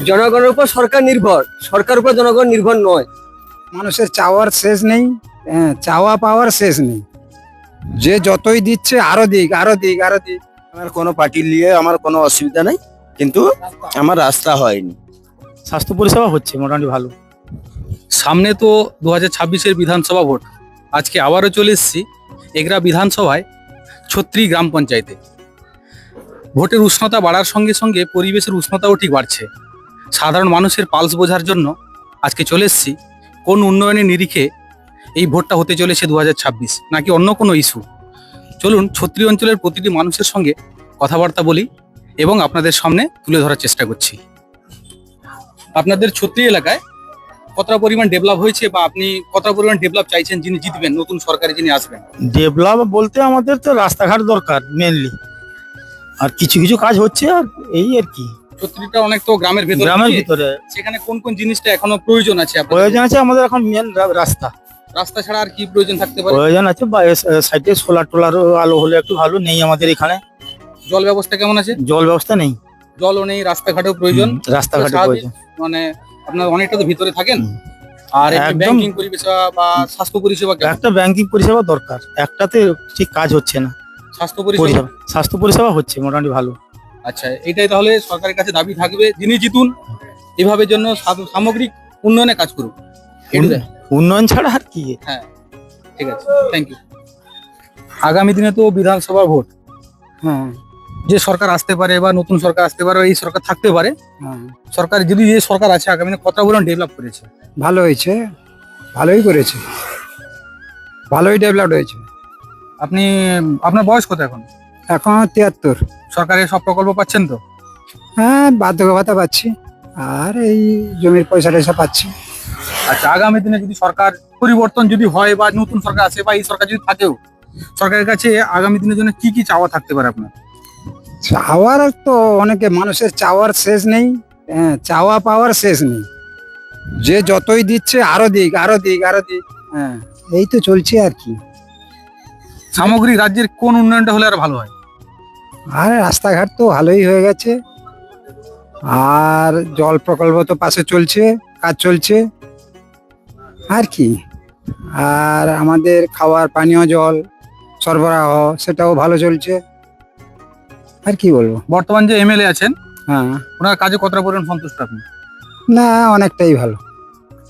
জনগণের উপর সরকার নির্ভর, সরকার উপর জনগণ নির্ভর নয়। মানুষের চাওয়ার শেষ নেই, চাওয়া পাওয়ার শেষ নেই। যে যতই দিচ্ছে আরো দিক, আরো দিক, আরো দিক। আমার কোনো পার্টি নিয়ে আমার কোনো অসুবিধা নেই, কিন্তু আমার রাস্তা হয়নি। স্বাস্থ্য পরিষেবা হচ্ছে মোটামুটি ভালো। সামনে তো 2026-এর বিধানসভা ভোট। আজকে আবারও চলে এসেছি এগরা বিধানসভায়, ছত্রি গ্রাম পঞ্চায়েতে। ভোটের উষ্ণতা বাড়ার সঙ্গে সঙ্গে পরিবেশের উষ্ণতাও ঠিক বাড়ছে। সাধারণ মানুষের পালস বোঝার জন্য আজকে চলে এসেছি কোন উন্নয়নের নিরিখে এই ভোটটা হতে চলেছে 2026, নাকি অন্য কোনো ইস্যু। চলুন ছত্রি অঞ্চলের প্রতিটি মানুষের সঙ্গে কথাবার্তা বলি এবং আপনাদের সামনে তুলে ধরার চেষ্টা করছি। আপনাদের ছত্রি এলাকায় কতটা পরিমাণ ডেভেলপ হয়েছে, বা আপনি কতটা পরিমাণ ডেভেলপ চাইছেন যিনি জিতবেন, নতুন সরকারে যিনি আসবেন? ডেভেলপ বলতে আমাদের তো রাস্তাঘাট দরকার মেনলি, আর কিছু কিছু কাজ হচ্ছে, আর এই আর কি। ছত্রিটা অনেক তো গ্রামের ভেতরে, গ্রামের ভিতরে সেখানে কোন কোন জিনিসটা এখনো প্রয়োজন আছে আপনাদের? প্রয়োজন আছে আমাদের এখন মেন রাস্তা রাস্তা ছাড়া আর কি প্রয়োজন থাকতে পারে? প্রয়োজন আছে, বা সাইডে সোলার টোলার আলো হলে একটু ভালো। নেই আমাদের এখানে। জল ব্যবস্থা কেমন আছে? জল ব্যবস্থা নেই, জলও নেই, রাস্তাঘাটও প্রয়োজন। রাস্তাঘাটে স্বাভাবিক, প্রয়োজন। মানে আপনার অনেকটা তো ভিতরে থাকেন। আর একদম। ব্যাংকিং পরিষেবা বা স্বাস্থ্য পরিষেবা কেমন? একটা ব্যাংকিং পরিষেবা দরকার, একটাতে ঠিক কাজ হচ্ছে না। স্বাস্থ্য পরিষেবা, স্বাস্থ্য পরিষেবা হচ্ছে মোটামুটি ভালো। আচ্ছা, এটাই তাহলে সরকারের কাছে দাবি থাকবে, যিনি জিতুন এভাবে জন্য সামগ্রিক উন্নয়নে কাজ করুক। এটাই। উন্নয়ন ছাড়া আর কি। হ্যাঁ, ঠিক আছে, থ্যাংক ইউ। আগামী দিনে তো বিধানসভা ভোট, হ্যাঁ, যে সরকার আসতে পারে বা নতুন সরকার আসতে পারে, এই সরকার থাকতে পারে। হ্যাঁ, সরকার যদি, যে সরকার আছে আগামী দিনে কতটা পরিমাণ ডেভেলপ করেছে? ভালো হয়েছে, ভালোই করেছে, ভালোই ডেভেলপ হয়েছে। আপনি, আপনার বয়স কত এখন? এখন 73। সরকারের সব প্রকল্প পাচ্ছেন তো? হ্যাঁ, বার্ধক্য ভাতা পাচ্ছি, আর এই জমির পয়সা টয়সা পাচ্ছি। আচ্ছা, আগামী দিনে যদি সরকার পরিবর্তন যদি হয় বা নতুন সরকার আসে বা এই সরকার যদি থাকেও, সরকারের কাছে আগামী দিনের জন্য কি কি চাওয়া থাকতে পারে আপনার? চাওয়ার তো অনেকে, মানুষের চাওয়ার শেষ নেই, চাওয়া পাওয়ার শেষ নেই। যে যতই দিচ্ছে আরো দিক, আরো দিক, আরো দিক। হ্যাঁ, এই তো চলছে আর কি। সামগ্রিক রাজ্যের কোন উন্নয়নটা হলে আর ভালো হয়? আর রাস্তাঘাট তো ভালোই হয়ে গেছে, আর জল প্রকল্প তো পাশে চলছে, কাজ চলছে আর কি। আর আমাদের খাওয়ার পানীয় জল সরবরাহ সেটাও ভালো চলছে, আর কি বলবো। বর্তমান যে এমএলএ আছেন, হ্যাঁ, ওনার কাজে কতটা পরিমাণ সন্তুষ্ট আপনি? না, অনেকটাই ভালো।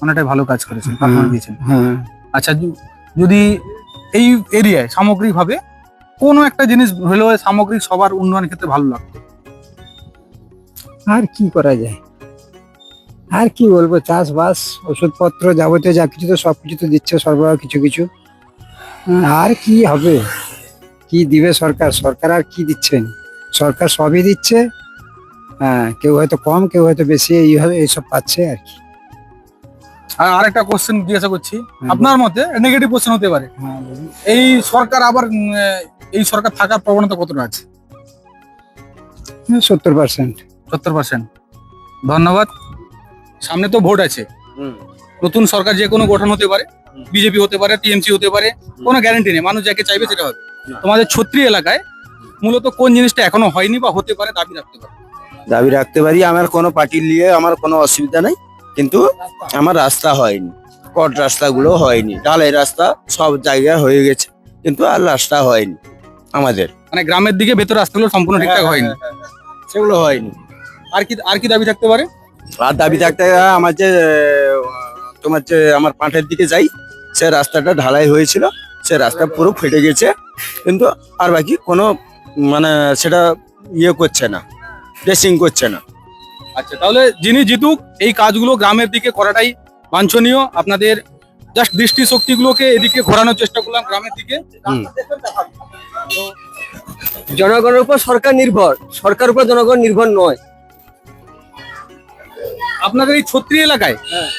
অনেকটাই ভালো কাজ করেছেন, হ্যাঁ, পারফরমেন্স দিয়েছেন। হ্যাঁ। আচ্ছা, যদি এই এরিয়ায় সামগ্রিকভাবে কোনো একটা জিনিস হলেও সামগ্রিক সবার উন্নয়নের ক্ষেত্রে ভালো লাগতো, আর কি করা যায়, আর কি বলবো। চাষবাস, ওষুধপত্র, যাবতীয় যা কিছু তো সবকিছু তো দিচ্ছে সরবরাহ কিছু কিছু। আর কি হবে, কি দিবে সরকার? সরকার আর কি দিচ্ছেন? সরকার সবই দিচ্ছে। হ্যাঁ, কেউ হয়তো কম, কেউ হয়তো বেশি, এইভাবে এইসব পাচ্ছে আর কি। আর আরেকটা কোশ্চেন জিজ্ঞাসা করছি, হ্যাঁ, আপনার মতে নেগেটিভ কোশ্চেন হতে পারে, হ্যাঁ, বলুন। এই সরকার আবার এই সরকার থাকার প্রবণতা কতটা আছে? 70%। 70%। ধন্যবাদ। সামনে তো ভোট আছে, নতুন সরকার যে কোনো গঠন হতে পারে, বিজেপি হতে পারে, টিএমসি হতে পারে, কোনো গ্যারান্টি নেই, মানুষ যাকে চাইবে সেটা হবে। তোমাদের ছত্রি এলাকায় মূলত কোন জিনিসটা এখনো হয়নি বা হতে পারে দাবি রাখতে পারে? দাবি রাখতে পারি, আমার কোনো পার্টি নিয়ে আমার কোনো অসুবিধা নেই, কিন্তু আমার রাস্তা হয়নি। কট রাস্তাগুলো হয়নি, ঢালাই রাস্তা সব জায়গায় হয়ে গেছে, কিন্তু আর রাস্তা হয়নি আমাদের। মানে গ্রামের দিকে ভেতর রাস্তাগুলো সম্পূর্ণ ঠিকঠাক হয়নি, সেগুলো হয়নি। আর কি দাবি থাকতে পারে? আর দাবি থাকতে আমার যে তোমার যে আমার পাঁঠের দিকে যাই, সে রাস্তাটা ঢালাই হয়েছিল, সে রাস্তা পুরো ফেটে গেছে, কিন্তু আর বাকি কোনো মানে সেটা ইয়ে করছে না, ড্রেসিং করছে না। আচ্ছা, তাহলে যিনি জিতুক এই কাজগুলো গ্রামের দিকে করাটাই বাঞ্ছনীয়। আপনাদের জাস্ট দৃষ্টিশক্তিগুলোকে এদিকে ঘোরানোর চেষ্টা করলাম গ্রামের দিকে। জনগণের উপর সরকার নির্ভর, সরকার উপর জনগণ নির্ভর নয়। আপনাদের এই ছত্রি এলাকায়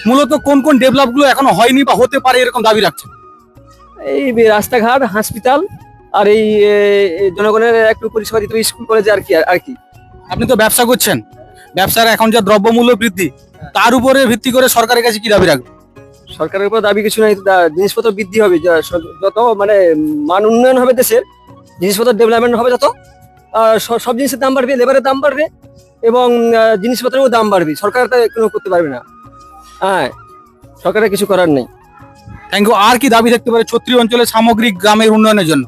মূলত কোন কোন ডেভেলপ গুলো এখনো হয়নি বা হতে পারে এরকম দাবি রাখছেন? এই রাস্তাঘাট, হসপিটাল, আর এই জনগণের একটু পরিষেবা দিতে হবে, স্কুল কলেজে আর কি, আর কি। আপনি তো ব্যবসা করছেন, ব্যবসার এখন যা দ্রব্যমূল্য বৃদ্ধি, তার উপরে ভিত্তি করে সরকারের কাছে কি দাবি রাখবেন? সরকারের উপর দাবি কিছু নাই, জিনিসপত্র বৃদ্ধি হবে, যত মানে মান উন্নয়ন হবে দেশের, জিনিসপত্র ডেভেলপমেন্ট হবে যত, সব জিনিসের দাম বাড়বে, লেবারের দাম বাড়বে, এবং জিনিসপত্রেরও দাম বাড়বে, সরকার তা কোনো করতে পারবে না। হ্যাঁ, সরকারের কিছু করার নেই। Thank you. আর কি দাবি থাকতে পারে ছত্রি অঞ্চলের সামগ্রিক গ্রামের উন্নয়নের জন্য?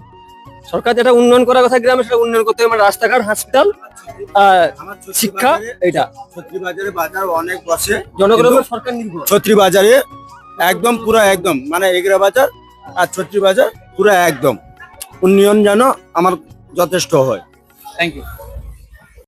সরকার যেটা উন্নয়ন করার কথা গ্রামে, সেটা উন্নয়ন করতে হবে, মানে রাস্তাঘাট, হসপিটাল, শিক্ষা, এইটা। ছত্রী বাজারে বাজার অনেক বসে, জনগণের উপর সরকার নির্ভর। ছত্রী বাজারে একদম পুরো একদম মানে এগরা বাজার আর ছত্রী বাজার পুরো একদম উন্নয়ন যেন আমার যথেষ্ট হয়। Thank you.